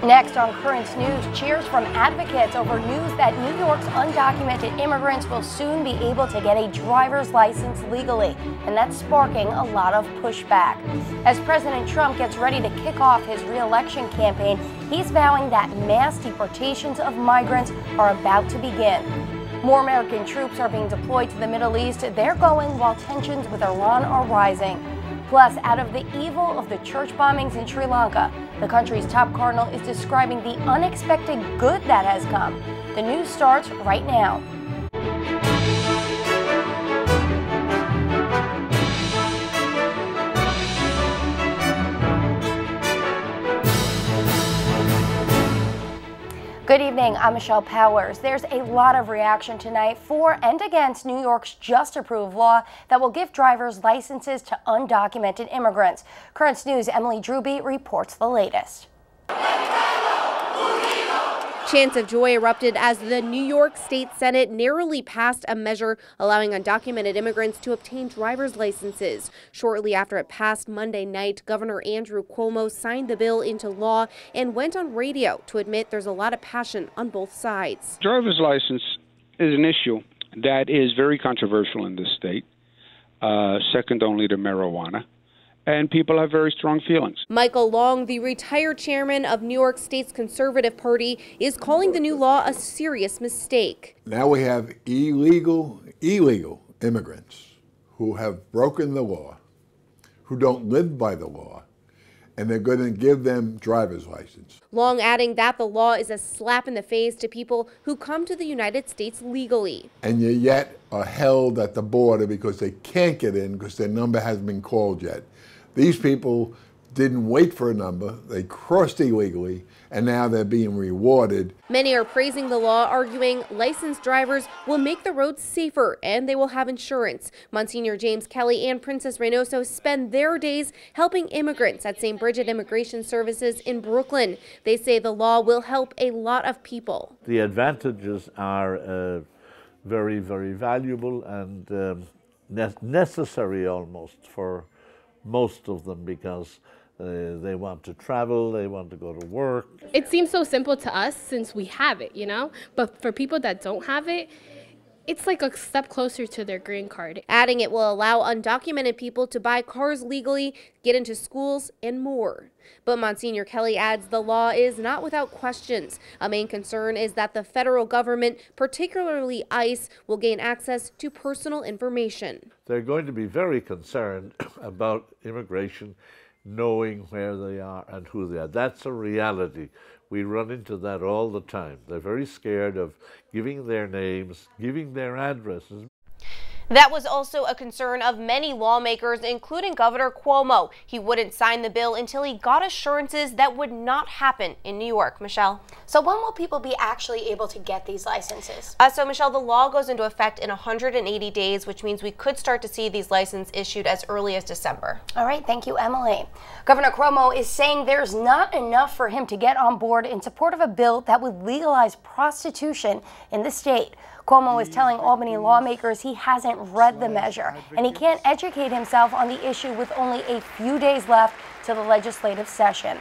Next on Currents News, cheers from advocates over news that New York's undocumented immigrants will soon be able to get a driver's license legally, and that's sparking a lot of pushback. As President Trump gets ready to kick off his re-election campaign, he's vowing that mass deportations of migrants are about to begin. More American troops are being deployed to the Middle East. They're going while tensions with Iran are rising. Plus, out of the evil of the church bombings in Sri Lanka, the country's top cardinal is describing the unexpected good that has come. The news starts right now. Good evening, I'm Michelle Powers. There's a lot of reaction tonight for and against New York's just approved law that will give drivers licenses to undocumented immigrants. Currents News' Emily Drewby reports the latest. Chants of joy erupted as the New York State Senate narrowly passed a measure allowing undocumented immigrants to obtain driver's licenses. Shortly after it passed Monday night, Governor Andrew Cuomo signed the bill into law and went on radio to admit there's a lot of passion on both sides. Driver's license is an issue that is very controversial in this state, second only to marijuana. And people have very strong feelings. Michael Long, the retired chairman of New York State's Conservative Party, is calling the new law a serious mistake. Now we have illegal immigrants who have broken the law, who don't live by the law, and they're going to give them driver's license. Long adding that the law is a slap in the face to people who come to the United States legally. And you yet are held at the border because they can't get in because their number hasn't been called yet. These people didn't wait for a number, they crossed illegally, and now they're being rewarded. Many are praising the law, arguing licensed drivers will make the roads safer and they will have insurance. Monsignor James Kelly and Princess Reynoso spend their days helping immigrants at St. Bridget Immigration Services in Brooklyn. They say the law will help a lot of people. The advantages are very, very valuable and necessary almost for most of them because they want to travel, they want to go to work. It seems so simple to us since we have it, but for people that don't have it, it's like a step closer to their green card. Adding it will allow undocumented people to buy cars legally, get into schools, and more. But Monsignor Kelly adds the law is not without questions. A main concern is that the federal government, particularly ICE, will gain access to personal information. They're going to be very concerned about immigration, knowing where they are and who they are. That's a reality. We run into that all the time. They're very scared of giving their names, giving their addresses. That was also a concern of many lawmakers, including Governor Cuomo. He wouldn't sign the bill until he got assurances that would not happen in New York. Michelle? So when will people be actually able to get these licenses? So Michelle, the law goes into effect in 180 days, which means we could start to see these licenses issued as early as December. All right, thank you, Emily. Governor Cuomo is saying there's not enough for him to get on board in support of a bill that would legalize prostitution in the state. Cuomo is telling Albany lawmakers he hasn't read the measure and he can't educate himself on the issue with only a few days left to the legislative session.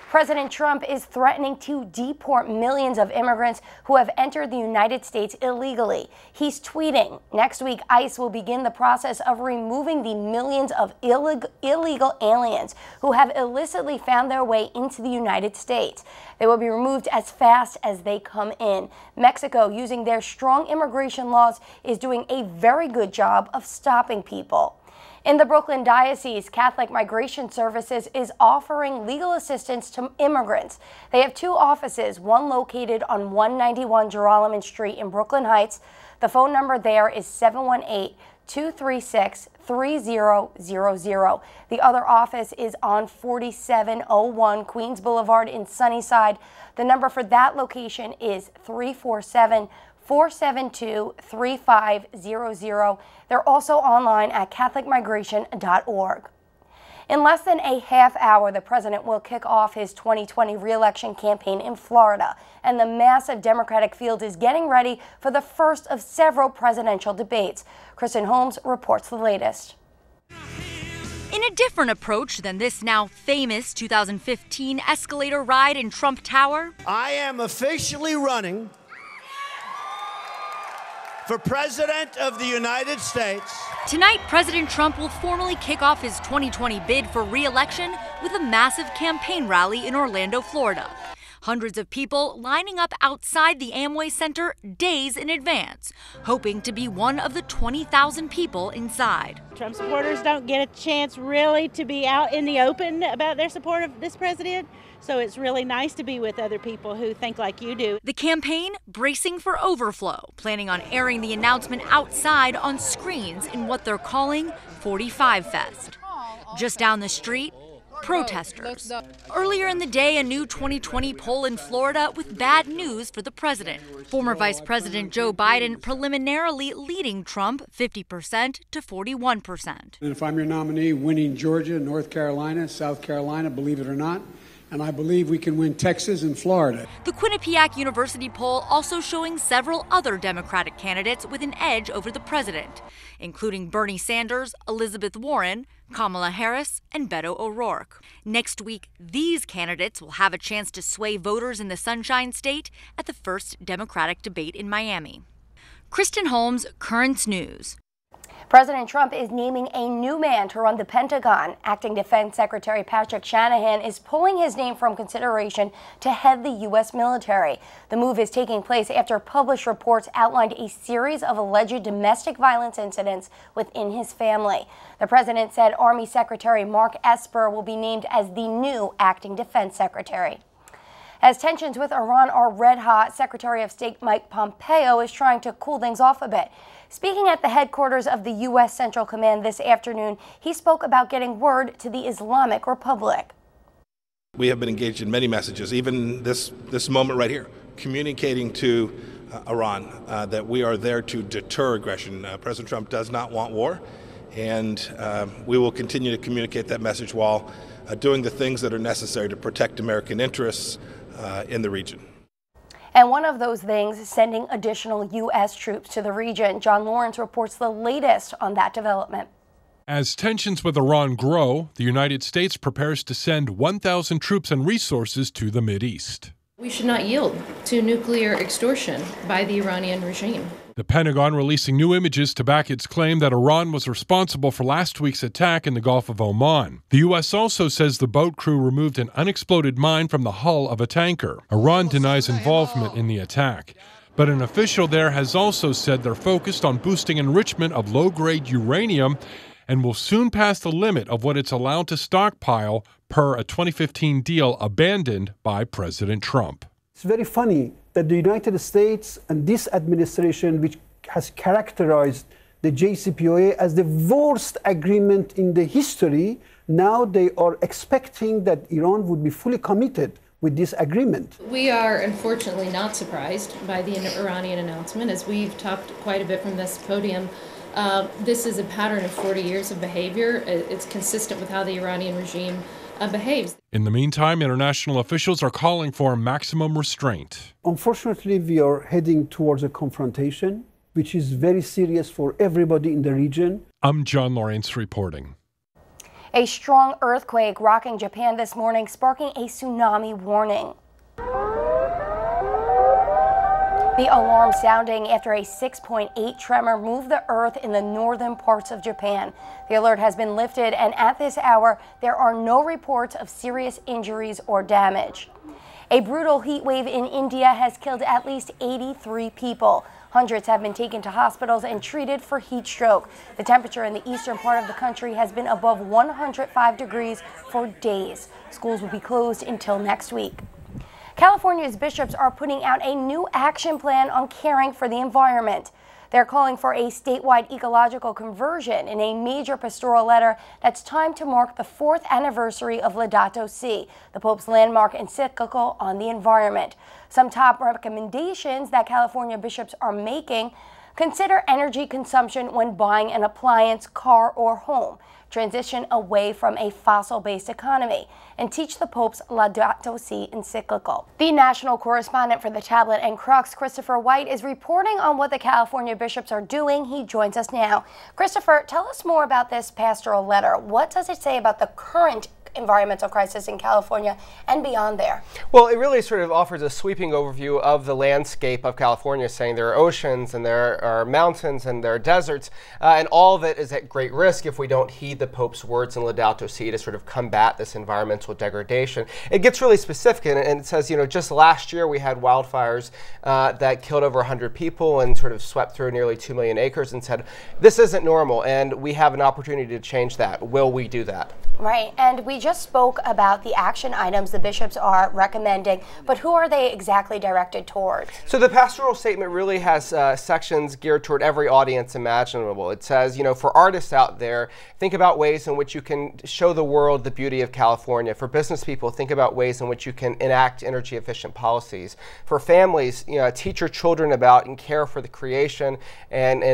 President Trump is threatening to deport millions of immigrants who have entered the United States illegally. He's tweeting, next week ICE will begin the process of removing the millions of illegal aliens who have illicitly found their way into the United States. They will be removed as fast as they come in. Mexico, using their strong immigration laws, is doing a very good job of stopping people. In the Brooklyn Diocese, Catholic Migration Services is offering legal assistance to immigrants. They have two offices, one located on 191 Joralemon Street in Brooklyn Heights. The phone number there is 718-236-3000. The other office is on 4701 Queens Boulevard in Sunnyside. The number for that location is 347-472-3500. They're also online at catholicmigration.org. In less than a half hour, the president will kick off his 2020 re-election campaign in Florida, and the massive Democratic field is getting ready for the first of several presidential debates. Kristen Holmes reports the latest. In a different approach than this now famous 2015 escalator ride in Trump Tower, I am officially running for President of the United States. Tonight, President Trump will formally kick off his 2020 bid for re-election with a massive campaign rally in Orlando, Florida. Hundreds of people lining up outside the Amway Center days in advance, hoping to be one of the 20,000 people inside. Trump supporters don't get a chance really to be out in the open about their support of this president, so it's really nice to be with other people who think like you do. The campaign bracing for overflow, planning on airing the announcement outside on screens in what they're calling 45 Fest. Just down the street, protesters. Earlier in the day, a new 2020 poll in Florida with bad news for the president. Former Vice President Joe Biden preliminarily leading Trump 50% to 41%. And if I'm your nominee, winning Georgia, North Carolina, South Carolina, believe it or not, and I believe we can win Texas and Florida. The Quinnipiac University poll also showing several other Democratic candidates with an edge over the president, including Bernie Sanders, Elizabeth Warren, Kamala Harris, and Beto O'Rourke. Next week, these candidates will have a chance to sway voters in the Sunshine State at the first Democratic debate in Miami. Kristen Holmes, Currents News. President Trump is naming a new man to run the Pentagon. Acting Defense Secretary Patrick Shanahan is pulling his name from consideration to head the U.S. military. The move is taking place after published reports outlined a series of alleged domestic violence incidents within his family. The president said Army Secretary Mark Esper will be named as the new acting defense secretary. As tensions with Iran are red hot, Secretary of State Mike Pompeo is trying to cool things off a bit. Speaking at the headquarters of the U.S. Central Command this afternoon, he spoke about getting word to the Islamic Republic. We have been engaged in many messages, even this moment right here, communicating to Iran that we are there to deter aggression. President Trump does not want war, and we will continue to communicate that message while doing the things that are necessary to protect American interests in the region. And one of those things is sending additional U.S. troops to the region. John Lawrence reports the latest on that development. As tensions with Iran grow, the United States prepares to send 1,000 troops and resources to the Mideast. We should not yield to nuclear extortion by the Iranian regime. The Pentagon releasing new images to back its claim that Iran was responsible for last week's attack in the Gulf of Oman. The U.S. also says the boat crew removed an unexploded mine from the hull of a tanker. Iran denies involvement in the attack. But an official there has also said they're focused on boosting enrichment of low-grade uranium and will soon pass the limit of what it's allowed to stockpile per a 2015 deal abandoned by President Trump. It's very funny that the United States and this administration, which has characterized the JCPOA as the worst agreement in the history, now they are expecting that Iran would be fully committed with this agreement. We are unfortunately not surprised by the Iranian announcement. As we've talked quite a bit from this podium, this is a pattern of 40 years of behavior. It's consistent with how the Iranian regime behaves. In the meantime, international officials are calling for maximum restraint. Unfortunately, we are heading towards a confrontation, which is very serious for everybody in the region. I'm John Lawrence reporting. A strong earthquake rocking Japan this morning, sparking a tsunami warning. The alarm sounding after a 6.8 tremor moved the earth in the northern parts of Japan. The alert has been lifted, and at this hour, there are no reports of serious injuries or damage. A brutal heat wave in India has killed at least 83 people. Hundreds have been taken to hospitals and treated for heat stroke. The temperature in the eastern part of the country has been above 105 degrees for days. Schools will be closed until next week. California's bishops are putting out a new action plan on caring for the environment. They're calling for a statewide ecological conversion in a major pastoral letter that's timed to mark the 4th anniversary of Laudato Si, the Pope's landmark encyclical on the environment. Some top recommendations that California bishops are making: consider energy consumption when buying an appliance, car, or home. transition away from a fossil-based economy, and teach the Pope's Laudato Si encyclical. The national correspondent for The Tablet and Crux, Christopher White, is reporting on what the California bishops are doing. He joins us now. Christopher, tell us more about this pastoral letter. What does it say about the current environmental crisis in California and beyond there? Well, it really sort of offers a sweeping overview of the landscape of California, saying there are oceans and there are mountains and there are deserts, and all of it is at great risk if we don't heed the Pope's words in Laudato Si to sort of combat this environmental degradation. It gets really specific, and it says, you know, just last year we had wildfires that killed over 100 people and sort of swept through nearly 2 million acres, and said, this isn't normal, and we have an opportunity to change that. Will we do that? Right, and we just spoke about the action items the bishops are recommending, but who are they exactly directed towards? So the pastoral statement really has sections geared toward every audience imaginable. It says, you know, for artists out there, think about ways in which you can show the world the beauty of California. For business people, think about ways in which you can enact energy efficient policies. For families, you know, teach your children about and care for the creation, and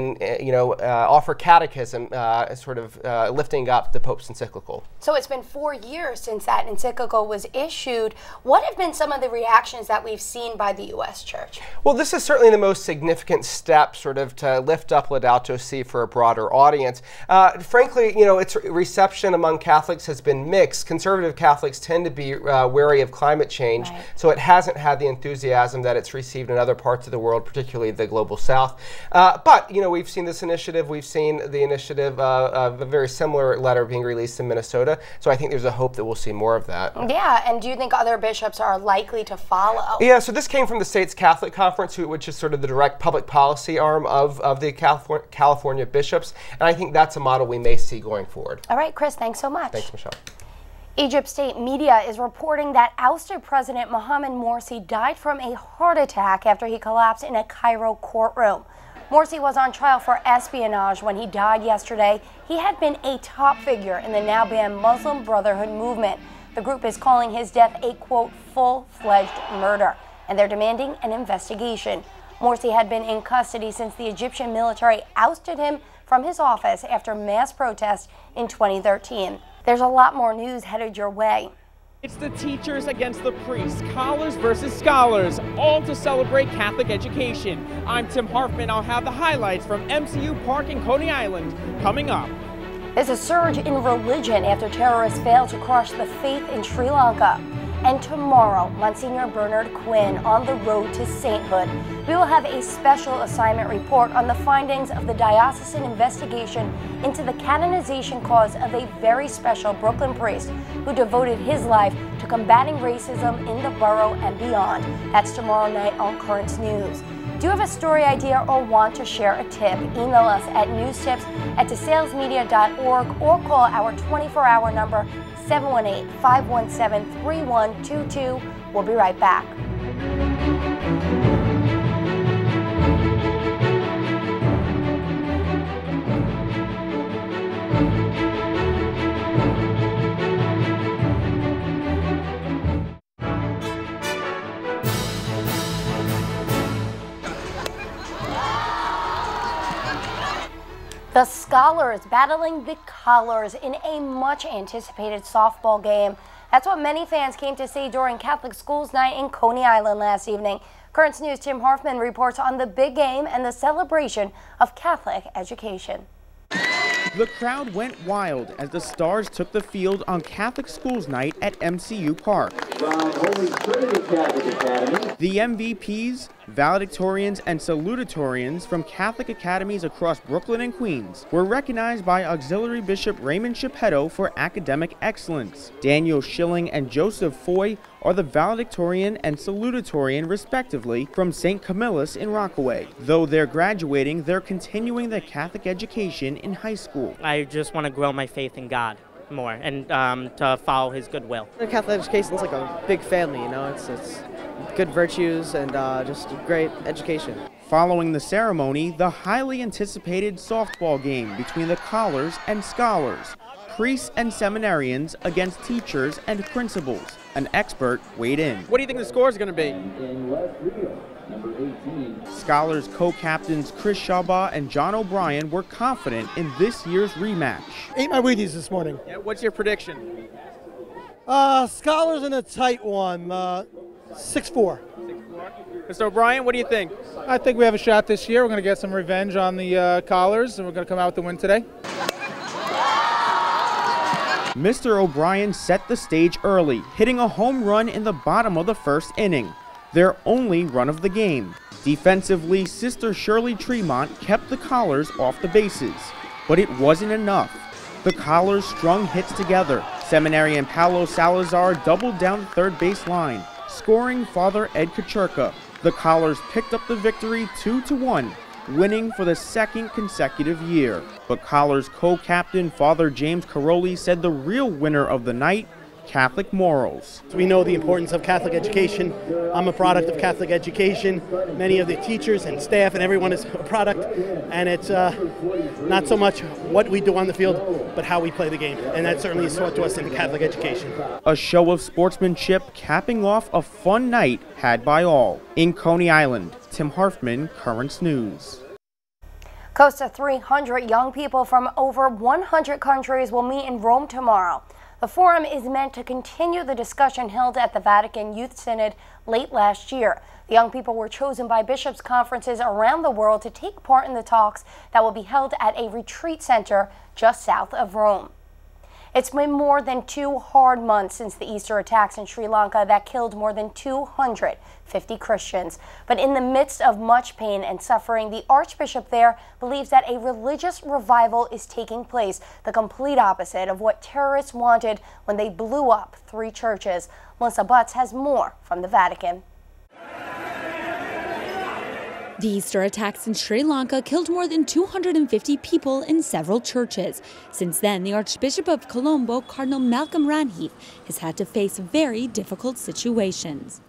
offer catechism, sort of lifting up the Pope's encyclical. So it's been 4 years since that encyclical was issued. What have been some of the reactions that we've seen by the U.S. Church? Well, this is certainly the most significant step sort of to lift up Laudato Si for a broader audience. Frankly, you know, its reception among Catholics has been mixed. Conservative Catholics tend to be wary of climate change, right, so it hasn't had the enthusiasm that it's received in other parts of the world, particularly the global South. But, you know, we've seen this initiative. We've seen the initiative of a very similar letter being released in Minnesota. So I think there's a hope that we'll see more of that. Yeah, and do you think other bishops are likely to follow? Yeah, so this came from the State's Catholic Conference, which is sort of the direct public policy arm of the California bishops, and I think that's a model we may see going forward. All right, Chris, thanks so much. Thanks, Michelle. Egypt state media is reporting that ousted President Mohamed Morsi died from a heart attack after he collapsed in a Cairo courtroom. Morsi was on trial for espionage when he died yesterday. He had been a top figure in the now banned Muslim Brotherhood movement. The group is calling his death a, quote, full-fledged murder, and they're demanding an investigation. Morsi had been in custody since the Egyptian military ousted him from his office after mass protests in 2013. There's a lot more news headed your way. It's the teachers against the priests, scholars versus scholars, all to celebrate Catholic education. I'm Tim Harfman. I'll have the highlights from MCU Park in Coney Island coming up. There's a surge in religion after terrorists failed to crush the faith in Sri Lanka. And tomorrow, Monsignor Bernard Quinn on the road to sainthood. We will have a special assignment report on the findings of the diocesan investigation into the canonization cause of a very special Brooklyn priest who devoted his life to combating racism in the borough and beyond. That's tomorrow night on Currents News. Do you have a story idea or want to share a tip? Email us at newstips@desalesmedia.org or call our 24-hour number 718-517-3122. We'll be right back. The Scholars battling the Collars in a much anticipated softball game. That's what many fans came to see during Catholic Schools Night in Coney Island last evening. Currents News' Tim Harfman reports on the big game and the celebration of Catholic education. The crowd went wild as the Stars took the field on Catholic Schools Night at MCU Park. The MVPs, valedictorians, and salutatorians from Catholic academies across Brooklyn and Queens were recognized by Auxiliary Bishop Raymond Geppetto for academic excellence. Daniel Schilling and Joseph Foy are the valedictorian and salutatorian, respectively, from St. Camillus in Rockaway. Though they're graduating, they're continuing their Catholic education in high school. I just want to grow my faith in God more and to follow His good will. Catholic education is like a big family, you know, it's good virtues and just great education. Following the ceremony, the highly anticipated softball game between the Collars and Scholars, priests and seminarians against teachers and principals. An expert weighed in. What do you think the score is going to be? Scholars co-captains Chris Shawbaugh and John O'Brien were confident in this year's rematch. Ate my Wheaties this morning. Yeah, what's your prediction? Scholars in a tight one, 6-4. Mr. O'Brien, what do you think? I think we have a shot this year. We're going to get some revenge on the Collars, and we're going to come out with the win today. Mr. O'Brien set the stage early, hitting a home run in the bottom of the first inning, their only run of the game. Defensively, Sister Shirley Tremont kept the Collars off the bases, but it wasn't enough. The Collars strung hits together. Seminary and Paolo Salazar doubled down the third base line, scoring Father Ed Kacherka. The Collars picked up the victory 2-1, winning for the second consecutive year. But Collars co-captain Father James Caroli said the real winner of the night, Catholic morals. We know the importance of Catholic education. I'm a product of Catholic education. Many of the teachers and staff and everyone is a product. And it's not so much what we do on the field, but how we play the game. And that certainly is taught to us in Catholic education. A show of sportsmanship capping off a fun night had by all. In Coney Island, Tim Harfman, Currents News. Close to 300 young people from over 100 countries will meet in Rome tomorrow. The forum is meant to continue the discussion held at the Vatican Youth Synod late last year. The young people were chosen by bishops' conferences around the world to take part in the talks that will be held at a retreat center just south of Rome. It's been more than 2 hard months since the Easter attacks in Sri Lanka that killed more than 250 Christians. But in the midst of much pain and suffering, the Archbishop there believes that a religious revival is taking place, the complete opposite of what terrorists wanted when they blew up 3 churches. Melissa Butts has more from the Vatican. The Easter attacks in Sri Lanka killed more than 250 people in several churches. Since then, the Archbishop of Colombo, Cardinal Malcolm Ranheath, has had to face very difficult situations.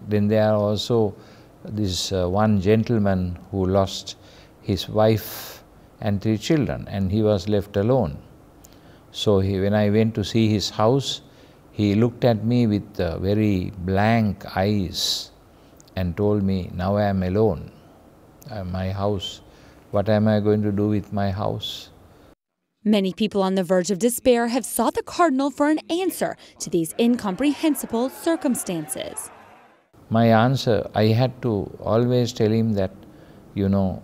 Then there are also this one gentleman who lost his wife and 3 children, and he was left alone. So when I went to see his house, he looked at me with very blank eyes and told me, "Now I am alone. My house, what am I going to do with my house?" Many people on the verge of despair have sought the Cardinal for an answer to these incomprehensible circumstances. My answer, I had to always tell him that, you know,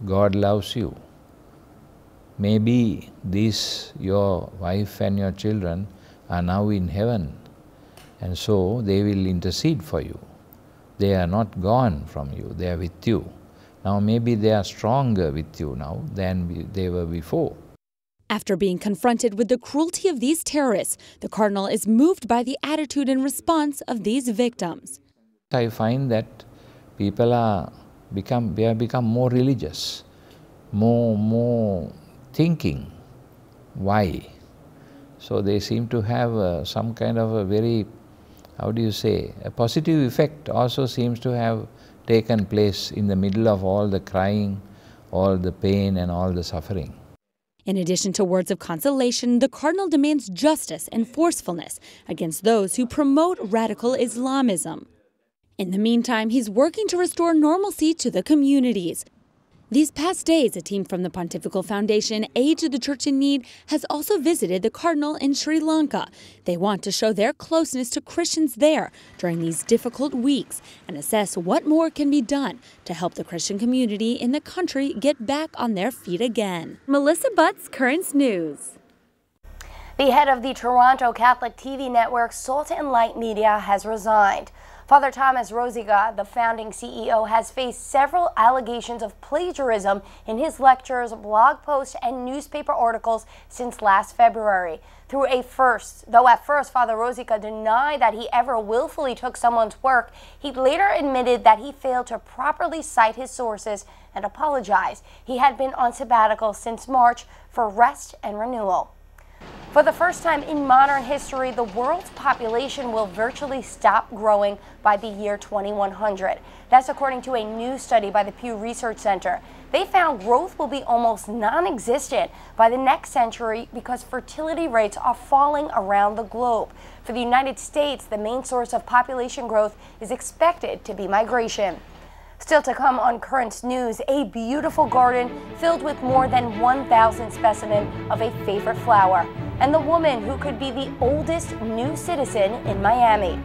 God loves you. Maybe your wife and your children are now in heaven, and so they will intercede for you. They are not gone from you, they are with you. Now maybe they are stronger with you now than they were before. After being confronted with the cruelty of these terrorists, the Cardinal is moved by the attitude and response of these victims. I find that people have become more religious, more thinking. Why? So they seem to have some kind of a very, a positive effect also seems to have taken place in the middle of all the crying, all the pain and all the suffering. In addition to words of consolation, the Cardinal demands justice and forcefulness against those who promote radical Islamism. In the meantime, he's working to restore normalcy to the communities. These past days, a team from the Pontifical Foundation Aid to the Church in Need has also visited the Cardinal in Sri Lanka. They want to show their closeness to Christians there during these difficult weeks and assess what more can be done to help the Christian community in the country get back on their feet again. Melissa Butts, Currents News. The head of the Toronto Catholic TV network Salt and Light Media has resigned. Father Thomas Rosica, the founding CEO, has faced several allegations of plagiarism in his lectures, blog posts, and newspaper articles since last February. Though at first Father Rosica denied that he ever willfully took someone's work, he later admitted that he failed to properly cite his sources and apologized. He had been on sabbatical since March for rest and renewal. For the first time in modern history, the world's population will virtually stop growing by the year 2100. That's according to a new study by the Pew Research Center. They found growth will be almost non-existent by the next century because fertility rates are falling around the globe. For the United States, the main source of population growth is expected to be migration. Still to come on Currents News, a beautiful garden filled with more than 1,000 specimens of a favorite flower, and the woman who could be the oldest new citizen in Miami.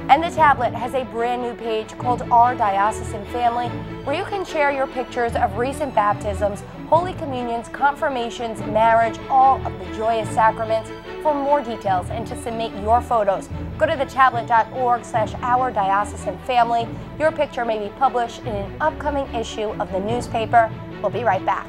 And The Tablet has a brand new page called Our Diocesan Family, where you can share your pictures of recent baptisms, Holy Communions, confirmations, marriage, all of the joyous sacraments. For more details and to submit your photos, go to thetablet.org/Our Diocesan Family. Your picture may be published in an upcoming issue of the newspaper. We'll be right back.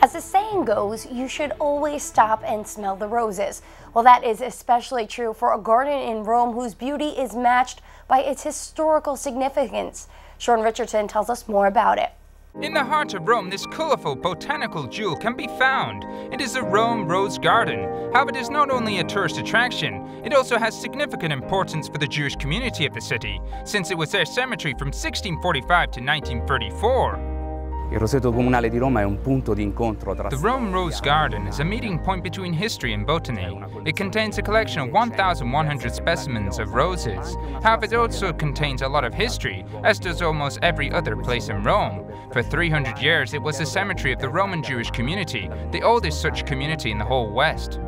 As the saying goes, you should always stop and smell the roses. Well, that is especially true for a garden in Rome whose beauty is matched by its historical significance. Sean Richardson tells us more about it. In the heart of Rome, this colorful botanical jewel can be found. It is the Rome Rose Garden. However, it is not only a tourist attraction, it also has significant importance for the Jewish community of the city, since it was their cemetery from 1645 to 1934. Il Roseto Comunale di Roma è un punto di incontro tra... The Rome Rose Garden is a meeting point between history and botany. It contains a collection of 1,100 specimens of roses. However, it also contains a lot of history, as does almost every other place in Rome. For 300 years, it was the cemetery of the Roman Jewish community, the oldest such community in the whole West.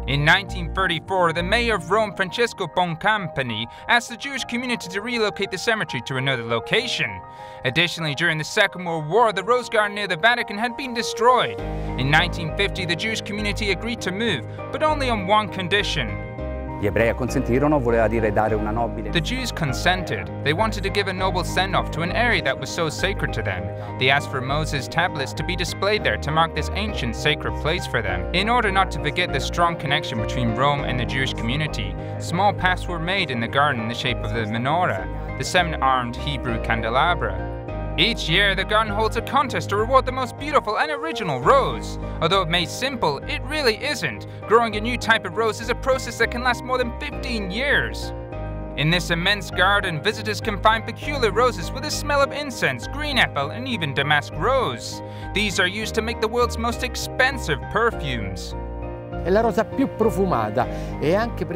In 1934, the mayor of Rome, Francesco Boncampagni, asked the Jewish community to relocate the cemetery to another location. Additionally, during the Second World War, the Rose Garden near the Vatican had been destroyed. In 1950, the Jewish community agreed to move, but only on one condition. Gli ebrei acconsentirono, voleva dire dare una nobile... The Jews consented. They wanted to give a noble send-off to an area that was so sacred to them. They asked for Moses' tablets to be displayed there to mark this ancient sacred place for them. In order not to forget the strong connection between Rome and the Jewish community, small paths were made in the garden in the shape of the menorah, the seven-armed Hebrew candelabra. Each year, the garden holds a contest to reward the most beautiful and original rose. Although it may simple, it really isn't. Growing a new type of rose is a process that can last more than 15 years. In this immense garden, visitors can find peculiar roses with a smell of incense, green apple, and even damask rose. These are used to make the world's most expensive perfumes.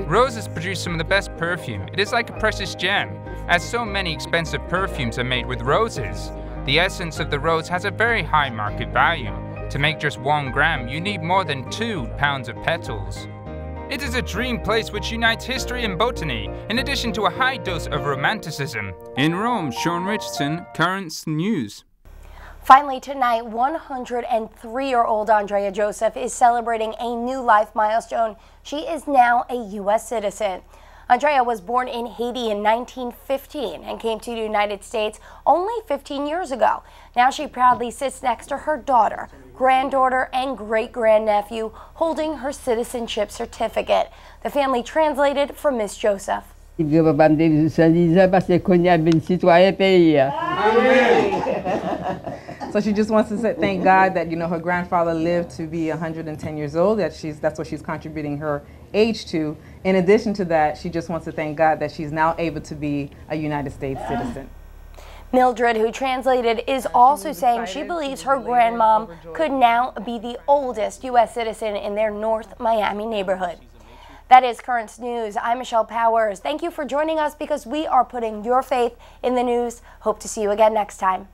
Roses produce some of the best perfume. It is like a precious gem, as so many expensive perfumes are made with roses. The essence of the rose has a very high market value. To make just 1 gram, you need more than 2 pounds of petals. It is a dream place which unites history and botany, in addition to a high dose of romanticism. In Rome, Sean Richardson, Currents News. Finally tonight, 103-year-old Andrea Joseph is celebrating a new life milestone. She is now a U.S. citizen. Andrea was born in Haiti in 1915 and came to the United States only 15 years ago. Now she proudly sits next to her daughter, granddaughter, and great-grandnephew holding her citizenship certificate. The family translated for Miss Joseph. So she just wants to say thank God that, you know, her grandfather lived to be 110 years old, that's what she's contributing her age to. In addition to that, she just wants to thank God that she's now able to be a United States citizen. Mildred, who translated, is also saying she believes her grandmom could now be the oldest U.S. citizen in their North Miami neighborhood. That is Currents News. I'm Michelle Powers. Thank you for joining us because we are putting your faith in the news. Hope to see you again next time.